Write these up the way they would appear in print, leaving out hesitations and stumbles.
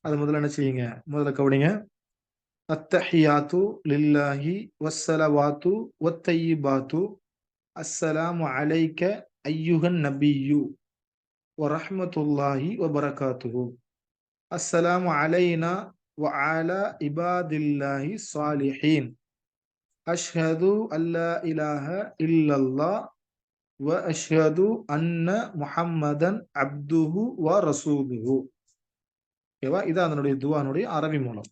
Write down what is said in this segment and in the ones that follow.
அது முதல்ல என்ன செய்யுங்க, முதல்ல கவனிங்க. அத்தஹியாத்து லில்லாஹி வஸ்ஸலவாத்து வத்தய்யிபாத்து அஸ்ஸலாமு அலைக்க ஐயுகன் நபியு வரஹ்மத்துல்லாஹி வபரகாத்துஹு. அஸ்ஸலாமு அலைனா வ அலா இபாதில்லாஹி ஸாலிஹீன். அஷ்ஹது அல்லா இலாஹ இல்லல்லாஹ் வ அஷ்ஹது அன்ன முஹம்மதன் அப்துஹு வ ரசூலுஹு. ஓகேவா? இது அதனுடைய துஆனுடைய அரபி மூலம்.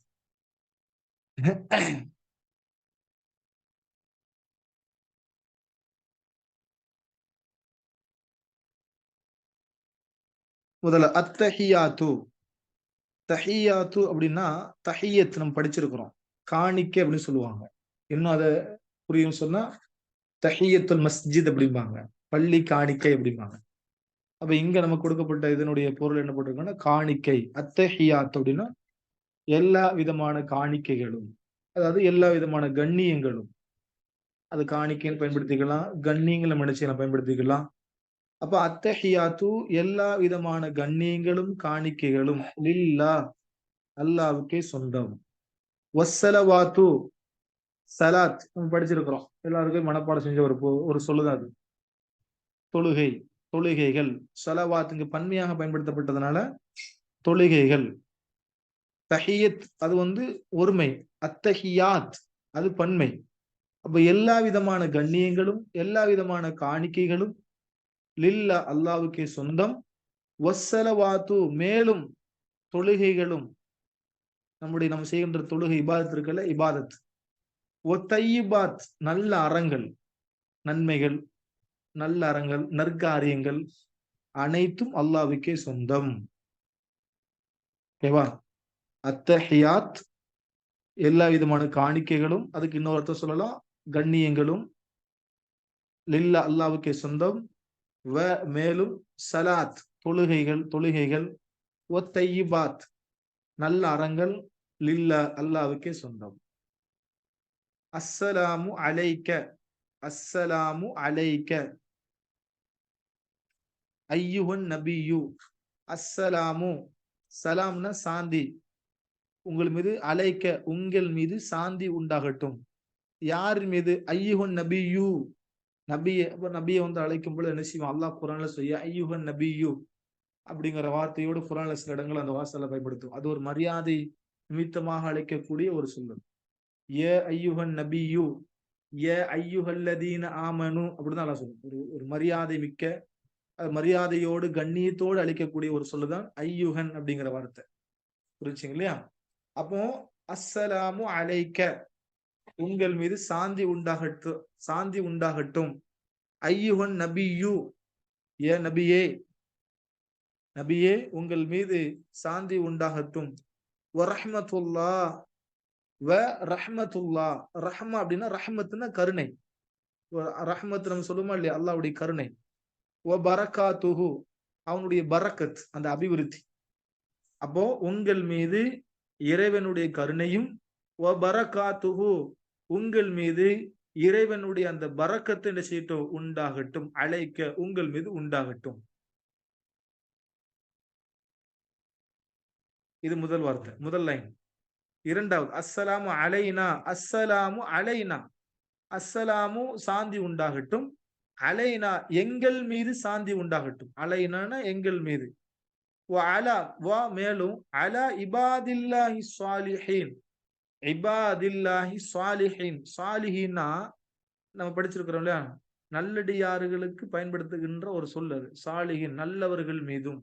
முதல்ல அத்தஹியாத்து. தஹியாத்து அப்படின்னா தஹியத் நம்ம படிச்சிருக்கிறோம். காணிக்கை அப்படின்னு சொல்லுவாங்க. இன்னும் அதை புரியும் சொன்னா தஹியத்துல் மஸ்ஜித் அப்படிம்பாங்க. பள்ளி காணிக்கை அப்படிம்பாங்க. அப்ப இங்க நமக்கு கொடுக்கப்பட்ட இதனுடைய பொருள் என்ன போட்டிருக்கோம்னா காணிக்கை. அத்தஹியாத் அப்படின்னா எல்லா விதமான காணிக்கைகளும், அதாவது எல்லா விதமான கண்ணியங்களும். அது காணிக்கைன்னு பயன்படுத்திக்கலாம், கண்ணியங்களை மனுஷனை பயன்படுத்திக்கலாம். அப்ப அத்தஹியாத்து எல்லா விதமான கண்ணியங்களும் காணிக்கைகளும் லில்லா அல்லாவுக்கே சொந்தம். வஸ்ஸலவாத்து சலாத் நம்ம படிச்சிருக்கிறோம், எல்லாருக்கும் மனப்பாடம் செஞ்ச ஒரு சொல்லுதான் அது. தொழுகை, தொழுகைகள். ஸலவாத் இங்கு பன்மையாக பயன்படுத்தப்பட்டதுனால தொழுகைகள். தஹியத் அது ஒருமை. அத்தஹியாத் அது பன்மை. அப்ப எல்லா விதமான கண்ணியங்களும் எல்லா விதமான காணிக்கைகளும் லில்லா அல்லாவுக்கே சொந்தம். வஸ்ஸலவாத்து மேலும் தொழுகைகளும், நம்ம செய்கின்ற தொழுகை இபாதத் இருக்குல்ல, இபாதத். ஒத்தையிபாத் நல்ல அறங்கள், நன்மைகள், நல்ல அறங்கள், நற்காரியங்கள் அனைத்தும் அல்லாவுக்கே சொந்தம். ஓகேவா? அத்தஹியாத் எல்லா விதமான காணிக்கைகளும், அதுக்கு இன்னொரு அர்த்தம் சொல்லலாம், கண்ணியங்களும் லில்லா அல்லாவுக்கே சொந்தம். வ மேலும் சலாத் தொழுகைகள், தொழுகைகள். ஒத்தையிபாத் நல்ல அறங்கள் லில்லா அல்லாவுக்கே சொந்தம். அஸ்ஸலாமு அலைக்க. அஸ்ஸலாமு அலைக்க ஐயுஹன் நபியு. அஸ்ஸலாமு சலாம்னா சாந்தி, உங்கள் மீது. அலைக்க உங்கள் மீது சாந்தி உண்டாகட்டும். யார் மீது? ஐயுஹன் நபியு நபியை. அப்ப நபியை அழைக்கும் பொழுது என்ன செய்வோம்? அல்லாஹ் குர்ஆன்ல சொல்ல ஐயுஹன் நபியு அப்படிங்கிற வார்த்தையோடு குர்ஆன்ல சில இடங்கள் அந்த வாசலை பயன்படுத்தும். அது ஒரு மரியாதை நிமித்தமாக அழைக்கக்கூடிய ஒரு சொல்லு. ஏ ஐயுஹன் நபியு, ஏ ஐயுஹல்லதீன ஆமனு அப்படிதான் அல்லாஹ் சொல்லும். ஒரு மரியாதை மிக்க, மரியாதையோடு கண்ணியத்தோடு அழைக்கக்கூடிய ஒரு சொல்லுதான் ஐயுஹன் அப்படிங்கிற வார்த்தை. புரிச்சுங்க இல்லையா? அப்போ அஸ்ஸலாமு அலைக்க உங்கள் மீது சாந்தி உண்டாகட்டும், சாந்தி உண்டாகட்டும். ஐயுஹன் நபியு ஏ நபியே, நபியே உங்கள் மீது சாந்தி உண்டாகட்டும். வரஹ்மத்துல்லாஹ் வ ரஹ்மத்துல்லாஹ். ரஹ்மா அப்படின்னா ரஹ்மத்துன்னா கருணை. ரஹ்மத் நம்ம சொல்லுமா இல்லையா, அல்லாஹ்வுடைய கருணை. வ பரகாத்துஹு அவனுடைய பரக்கத் அந்த அபிவிருத்தி. அப்போ உங்கள் மீது இறைவனுடைய கருணையும், வ பரகாத்துஹு உங்கள் மீது இறைவனுடைய அந்த பரக்கத்து என்ன செய்யட்டும்? உண்டாகட்டும். அழைக்க உங்கள் மீது உண்டாகட்டும். இது முதல் வார்த்தை, முதல் லைன். இரண்டாவது அஸ்ஸலாமு அலைனா. அஸ்ஸலாமு அலைனா. அஸ்ஸலாமு சாந்தி உண்டாகட்டும். அலைனா எங்கள் மீது சாந்தி உண்டாகட்டும். அலைனா எங்கள் மீது. அலா வா மேலும் அலா இபாதில்லாஹி ஸாலிஹீன். இபாதில்லாஹி ஸாலிஹீன். ஸாலிஹீன்னா நம்ம படிச்சிருக்கிறோம் இல்லையா, நல்லடியார்களுக்கு பயன்படுத்துகின்ற ஒரு சொல் அது. ஸாலிஹீன் நல்லவர்கள் மீதும்.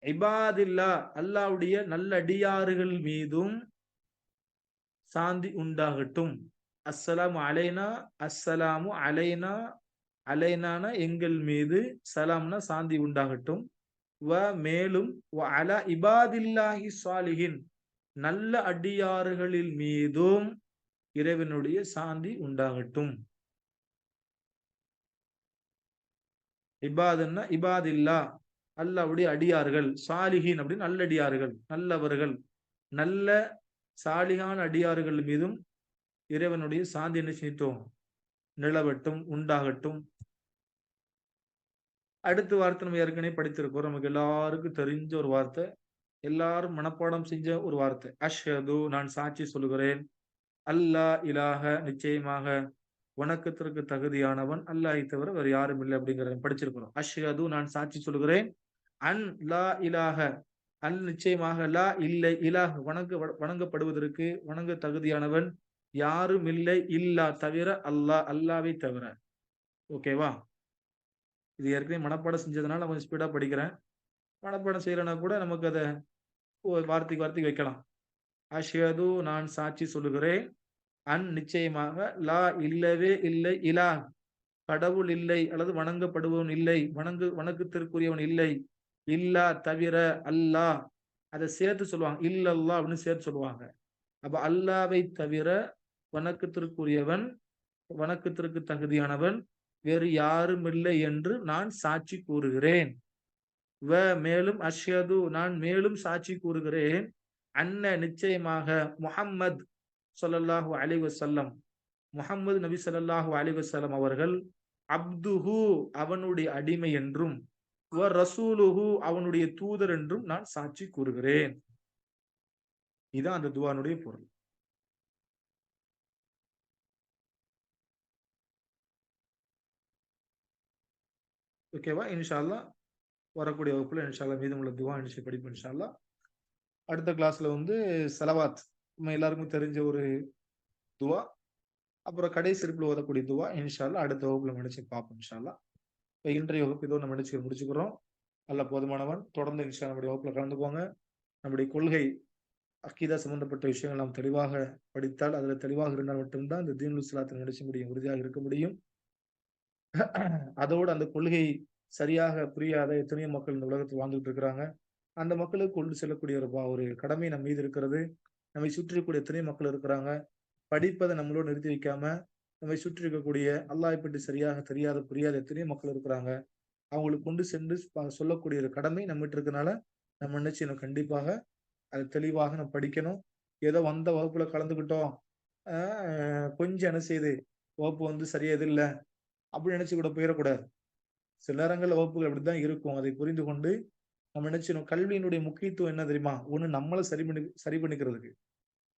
இபாதில்லா அல்லாஹ்வுடைய நல்லடியார்கள் மீதும் சாந்தி உண்டாகட்டும். அஸ்ஸலாமு அலைனா. அஸ்ஸலாமு அலைனா. அலைனான எங்கள் மீது. சலாம்னா சாந்தி உண்டாகட்டும். வ மேலும் வ அலா இபாதில்லாஹி ஸாலிஹின் நல்ல அடியார்களில் மீதும் இறைவனுடைய சாந்தி உண்டாகட்டும். இபாதுன்னா இபாதில்லா அல்லாஹ்வுடைய அடியார்கள். சாலிஹின் அப்படின்னு நல்லடியார்கள், நல்லவர்கள். நல்ல சாலிகான அடியார்கள் மீதும் இறைவனுடைய சாந்தி என்ன செய்யட்டும்? நிலவட்டும், உண்டாகட்டும். அடுத்த வார்த்தை நம்ம ஏற்கனவே படித்திருக்கோம், நமக்கு எல்லாருக்கும் தெரிஞ்ச ஒரு வார்த்தை. எல்லாரும் மனப்பாடம் செஞ்ச ஒரு வார்த்தை. அஷ்ஹது நான் சாட்சி சொல்லுகிறேன். அல்லா இலாஹ நிச்சயமாக வணக்கத்திற்கு தகுதியானவன் அல்லாஹை தவிர வேறு யாரும் இல்லை அப்படிங்கிறத படிச்சிருக்கிறோம். அஷ்ஹது நான் சாட்சி சொல்லுகிறேன். அன் லா இலாஹ அல் நிச்சயமாக லா இல்லை இலாஹ் வணங்கப்படுவதற்கு வணங்க தகுதியானவன் யாரும் இல்லை இல்லா தவிர அல்லாஹ் அல்லாவை தவிர. ஓகேவா? இது ஏற்கனவே மனப்பாடம் செஞ்சதுனால கொஞ்சம் ஸ்பீடா படிக்கிறேன். மனப்பாடம் செய்யலைன்னா கூட நமக்கு அதை வார்த்தைக்கு வார்த்தைக்கு வைக்கலாம். அஷ்ஹது நான் சாட்சி சொல்லுகிறேன். அன் நிச்சயமாக லா இல்லவே இல்லை இலா கடவுள் இல்லை அல்லது வணங்கப்படுபவன் இல்லை வணக்கத்திற்குரியவன் இல்லை இல்லா தவிர அல்லாஹ் அதை சேர்த்து சொல்லுவாங்க. இல்லல்லா அப்படின்னு சேர்த்து சொல்லுவாங்க. அப்ப அல்லாவை தவிர வணக்கத்திற்குரியவன் வணக்கத்திற்கு தகுதியானவன் வேறு யாரும் இல்லை என்று நான் சாட்சி கூறுகிறேன். மேலும் அஷ்ஹது நான் மேலும் சாட்சி கூறுகிறேன். அன்ன நிச்சயமாக முஹம்மத் ஸல்லல்லாஹு அலைஹி வஸல்லம் முஹம்மது நபி ஸல்லல்லாஹு அலைஹி வஸல்லம் அவர்கள் அப்துஹு அவனுடைய அடிமை என்றும் வ ரசூலுஹு அவனுடைய தூதர் என்றும் நான் சாட்சி கூறுகிறேன். இதான் அந்த துஆனுடைய பொருள். ஓகேவா? இன்ஷா அல்லாஹ் வரக்கூடிய வகுப்புல இன்ஷா அல்லாஹ் மீதமுள்ள துஆ நிச்சயம் படிப்போம் இன்ஷா அல்லாஹ். அடுத்த கிளாஸ்ல வந்து ஸலவாத் நம்ம எல்லாருக்கும் தெரிஞ்ச ஒரு துஆ. அப்புறம் கடைசி இருப்பில் ஓதக்கூடிய துஆ இன்ஷா அல்லாஹ் அடுத்த வகுப்புல நினைச்சு பார்ப்போம் இன்ஷா அல்லாஹ். இப்ப இன்றைய வகுப்பு இதோ நம்ம நினைச்சு முடிச்சுக்கிறோம். அல்லாஹ் போதுமானவன். தொடர்ந்து இன்ஷா அல்லாஹ் நம்முடைய வகுப்புல கலந்துக்கோங்க. நம்முடைய கொள்கை அக்கீதா சம்பந்தப்பட்ட விஷயங்கள் நாம் தெளிவாக படித்தால் அதுல தெளிவாக இருந்தால் மட்டும்தான் இந்த தீனுல் இஸ்லாத்தை நினைச்ச முடியும், உறுதியாக இருக்க முடியும். அதோடு அந்த கொள்கை சரியாக புரியாத எத்தனையோ மக்கள் இந்த உலகத்தில் வாழ்ந்துட்டு இருக்கிறாங்க. அந்த மக்களுக்கு கொண்டு செல்லக்கூடிய ஒரு கடமை நம் மீது இருக்கிறது. நம்மை சுற்றி இருக்கக்கூடிய எத்தனையோ மக்கள் இருக்கிறாங்க. படிப்பதை நம்மளோட நிறுத்தி வைக்காம நம்மை சுற்றி இருக்கக்கூடிய அல்லாஹ்வை பற்றி சரியாக தெரியாத புரியாத எத்தனையோ மக்கள் இருக்கிறாங்க. அவங்களுக்கு கொண்டு சென்று சொல்லக்கூடிய ஒரு கடமை நம்மகிட்ட இருக்கனால நம்ம நினைச்சு கண்டிப்பாக அது தெளிவாக நம்ம படிக்கணும். ஏதோ வந்த வகுப்புல கலந்துக்கிட்டோம், கொஞ்சம் என்ன செய்யுது வகுப்பு வந்து சரியா இது இல்லை அப்படின்னு நினைச்சு கூட போயிடக்கூடாது. சில நேரங்கள்ல வகுப்புகள் அப்படித்தான் இருக்கும். அதை புரிந்து கொண்டு நம்ம நினைச்சிடும். கல்வியினுடைய முக்கியத்துவம் என்ன தெரியுமா? ஒண்ணு நம்மளை சரி பண்ணிக்கிறதுக்கு.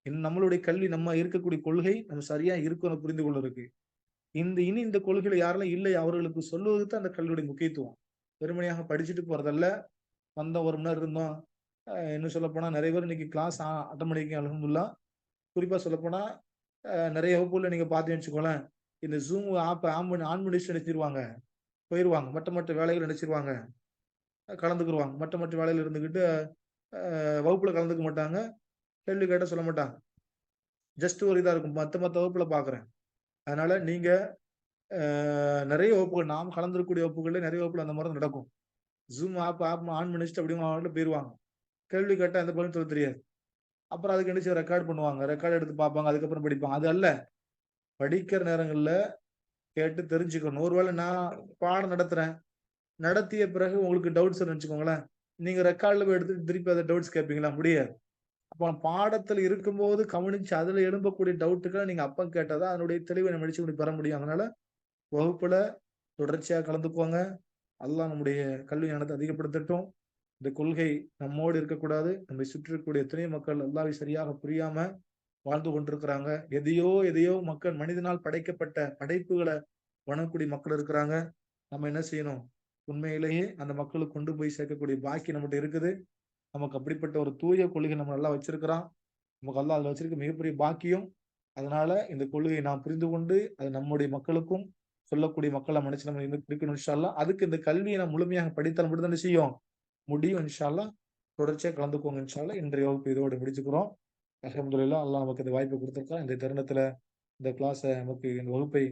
இன்னும் நம்மளுடைய கல்வி நம்ம இருக்கக்கூடிய கொள்கை நம்ம சரியா இருக்கணும் புரிந்து கொள்வதற்கு. இனி இந்த கொள்கையில யாரெல்லாம் இல்லை அவர்களுக்கு சொல்லுவது தான் அந்த கல்வியுடைய முக்கியத்துவம். வெறுமனையாக படிச்சுட்டு போறதல்ல. வந்தோம் 1 மணி நேரம் இருந்தோம். இன்னும் சொல்ல போனா நிறைய பேர் இன்னைக்கு கிளாஸ் அட்டன் பண்ணிருக்கீங்க அல்ஹம்துலில்லாஹ். குறிப்பா சொல்ல போனா நிறைய வகுப்புல நீங்க பாத்தீங்கன்னு வச்சுக்கோங்களேன், இந்த ஜூம் ஆப் ஆன் பண்ணி நினைச்சிருவாங்க, போயிருவாங்க. மற்ற வேலைகள் நினைச்சிருவாங்க, கலந்துக்குருவாங்க. மற்ற வேலையில இருந்துகிட்டு வகுப்புல கலந்துக்க மாட்டாங்க. கேள்வி கேட்டா சொல்ல மாட்டாங்க. ஜஸ்ட் ஒரு இதா இருக்கும். மத்த வகுப்புல பாக்குறேன். அதனால நீங்க நிறைய வகுப்புகள் நாம் கலந்துக்கூடிய வகுப்புகள்ல நிறைய வகுப்புல அந்த மாதிரி நடக்கும். ஜூம் ஆப் ஆன் பண்ணி வச்சுட்டு அப்படியே போயிருவாங்க. கேள்வி கேட்டா எந்த பதிலும் சொல்ல தெரியாது. அப்புறம் அதுக்கு என்ன ரெக்கார்ட் பண்ணுவாங்க. ரெக்கார்ட் எடுத்து பார்ப்பாங்க. அதுக்கப்புறம் படிப்பாங்க. அது அல்ல. படிக்கிற நேரங்கள்ல கேட்டு தெரிஞ்சுக்கணும். ஒருவேளை நான் பாடம் நடத்துறேன். நடத்திய பிறகு உங்களுக்கு டவுட்ஸ் வச்சுக்கோங்களேன். நீங்க ரெக்கார்ட்ல போய் எடுத்து திருப்பி அதை டவுட்ஸ் கேட்பீங்களா? முடியாது. அப்ப பாடத்துல இருக்கும்போது கவனிச்சு அதுல எழும்பக்கூடிய டவுட்டுகளை நீங்க அப்ப கேட்டாதான் அதனுடைய தெளிவை நம்ம அடிச்சு பெற முடியும். அதனால வகுப்புல தொடர்ச்சியா கலந்துக்குவாங்க. அல்லாஹ் நம்முடைய கல்வி ஞானத்தை அதிகப்படுத்தட்டும். இந்த கொள்கை நம்மோடு இருக்கக்கூடாது. நம்மை சுற்றி இருக்கக்கூடிய எத்தனையோ மக்கள் அல்லாஹ்வை சரியாக புரியாம வாழ்ந்து கொண்டிருக்கிறாங்க. எதையோ மக்கள் மனிதனால் படைக்கப்பட்ட படைப்புகளை வணங்கக்கூடிய மக்கள் இருக்கிறாங்க. நம்ம என்ன செய்யணும்? உண்மையிலேயே அந்த மக்களுக்கு கொண்டு போய் சேர்க்கக்கூடிய பாக்கி நம்மகிட்ட இருக்குது. நமக்கு அப்படிப்பட்ட ஒரு தூய கொள்கை நம்ம நல்லா வச்சிருக்கிறான். நமக்கு அல்லாஹ் அதுல வச்சிருக்க மிகப்பெரிய பாக்கியம். அதனால இந்த கொள்கையை நாம் புரிந்து கொண்டு அது நம்முடைய மக்களுக்கும் சொல்லக்கூடிய மக்களை மன்னிச்சு நம்ம இருக்கணும் இன்ஷா அல்லாஹ். அதுக்கு இந்த கல்வியை நம்ம முழுமையாக படித்தால் மட்டும் தான் செய்யும் முடியும் இன்ஷா அல்லாஹ். தொடர்ச்சியா கலந்துக்கோங்க இன்ஷா அல்லாஹ். இன்றைய வகுப்பு இதோட முடிச்சுக்கிறோம். அல்ஹம்துலில்லாஹ் அல்லாஹ் நமக்கு இந்த வாய்ப்பை கொடுத்திருக்கான். இந்த தருணத்துல இந்த கிளாஸை நமக்கு இந்த வகுப்பை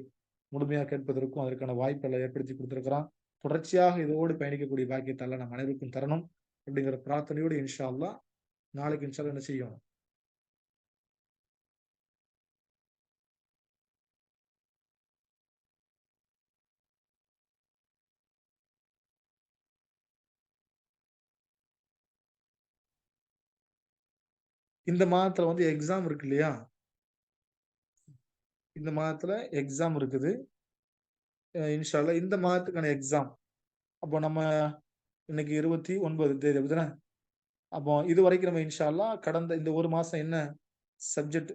முழுமையாக கேட்பதற்கும் அதற்கான வாய்ப்பை ஏற்படுத்தி கொடுத்திருக்கிறான். தொடர்ச்சியாக இதோடு பயணிக்கக்கூடிய பாக்கியத்தை அல்லாஹ் நம்ம அனைவருக்கும் தரணும் அப்படிங்கிற பிரார்த்தனையோடு இன்ஷா அல்லாஹ் நாளைக்கு இன்ஷா அல்லாஹ் என்ன செய்யும்? இந்த மாதத்துல வந்து எக்ஸாம் இருக்கு இல்லையா? இந்த மாதத்துல எக்ஸாம் இருக்குது. இன்ஷா அல்லாஹ் இந்த மாதத்துக்கான எக்ஸாம். அப்போ நம்ம இன்னைக்கு 29 தேதி அப்படிதானே? அப்போ இது வரைக்கும் நம்ம இன்ஷா அல்லாஹ் கடந்த இந்த ஒரு மாசம் என்ன சப்ஜெக்ட்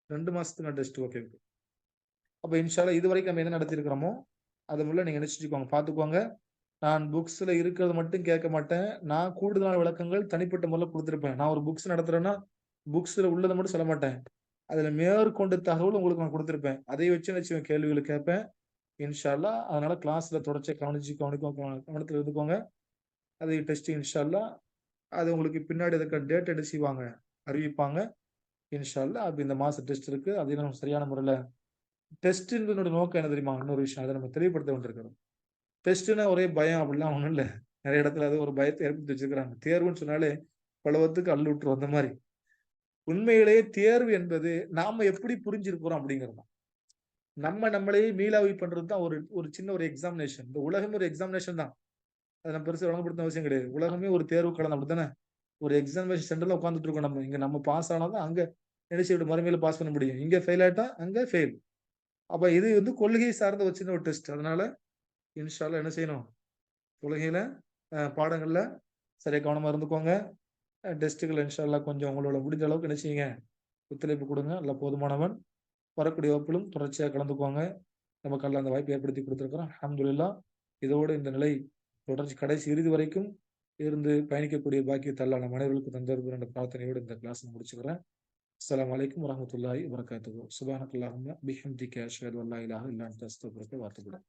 2 மாசத்துக்கு டெஸ்ட். ஓகே. அப்ப இன்ஷா அல்லாஹ் இது வரைக்கும் நம்ம என்ன நடத்தியிருக்கிறோமோ அதை முள்ள நீங்க நினைச்சுக்கோங்க, பார்த்துக்கோங்க. நான் புக்ஸ்ல இருக்கிறது மட்டும் கேட்க மாட்டேன். நான் கூடுதலான விளக்கங்கள் தனிப்பட்ட முறையில் கொடுத்திருப்பேன். நான் ஒரு புக்ஸ் நடத்துறேன்னா புக்ஸ்ல உள்ளதை மட்டும் சொல்ல மாட்டேன். அதுல மேற்கொண்டு தகவல் உங்களுக்கு நான் கொடுத்திருப்பேன். அதை வச்சு வச்சு கேள்விகளை கேட்பேன் இன்ஷா அல்லாஹ். அதனால கிளாஸ்ல தொடர்ச்சியா கவனத்துல இருந்துக்கோங்க. அது டெஸ்ட் இன்ஷா அல்லாஹ். அது உங்களுக்கு பின்னாடி அதுக்கு டேட் என்ன செய்வாங்க, அறிவிப்பாங்க இன்ஷா அல்லாஹ். அப்ப இந்த மாசம் டெஸ்ட் இருக்கு. அதை நம்ம சரியான முறையில டெஸ்ட்ன்றதோட நோக்கம் என்ன தெரியுமா? இன்னொரு விஷயம் அதை நம்ம தெளிவுபடுத்த வேண்டியிருக்கிறோம். டெஸ்ட்னா ஒரே பயம் அப்படிலாம் ஒண்ணும் இல்ல. நிறைய இடத்துல அது ஒரு பயத்தை ஏற்படுத்தி வச்சிருக்கிறாங்க. தேர்வுன்னு சொன்னாலே பலவத்துக்கு அள்ளு விட்டுரும் அந்த மாதிரி. உண்மையிலேயே தேர்வு என்பது நாம எப்படி புரிஞ்சிருக்கிறோம் அப்படிங்கிறது தான். நம்ம நம்மளையே மீளாய்வு பண்றது தான் ஒரு ஒரு சின்ன ஒரு எக்ஸாமினேஷன். இந்த உலகமே ஒரு எக்ஸாமினேஷன் தான். அதை நம்ம பெருசா வழங்கப்படுத்த அவசியம் கிடையாது. உலகமே ஒரு தேர்வு களம் அப்படித்தானே. ஒரு எக்ஸாமினேஷன் சென்டர்ல உட்கார்ந்துட்டு இருக்கோம் நம்ம. இங்க நம்ம பாஸ் ஆனாதான் அங்க நினைச்சு மறுமையில பாஸ் பண்ண முடியும். இங்க ஃபெயில் ஆயிட்டா அங்க ஃபெயில். அப்ப இது வந்து கொள்கை சார்ந்த ஒரு சின்ன ஒரு டெஸ்ட். அதனால இன்ஷா அல்லாஹ் என்ன செய்யணும், கொள்கையில பாடங்கள்ல சரியா கவனமா இருந்துக்கோங்க. டெஸ்ட்டுகள் இன்ஷா அல்லாஹ் கொஞ்சம் உங்களோட முடிஞ்ச அளவுக்கு என்ன செய்யுங்க, ஒத்துழைப்பு கொடுங்க. அல்ல போதுமானவன். வரக்கூடிய வகுப்பிலும் தொடர்ச்சியாக கலந்துக்குவாங்க. நமக்கு அல்ல அந்த வாய்ப்பு ஏற்படுத்தி கொடுத்திருக்கிறோம். அல்ஹம்துலில்லாஹ். இதோடு இந்த நிலை தொடர்ச்சி கடைசி இறுதி வரைக்கும் இருந்து பயணிக்கக்கூடிய பாக்கியத்தை அல்லாஹ் நம் அனைவருக்கும் தந்திருக்கிற என்ற பிரார்த்தனையோடு இந்த கிளாஸ் முடிச்சுக்கிறேன். அஸ்ஸலாமு அலைக்கும் வரஹ்மத்துல்லாஹி வபரகாத்துஹு. சுப்ஹானக்கல்லாஹும்ம பிஹம்திக அஷ்ஹது அல்லா இலாஹா இல்லா அன்த அஸ்தக்ஃபிருக வ அத்தூபு இலைக்.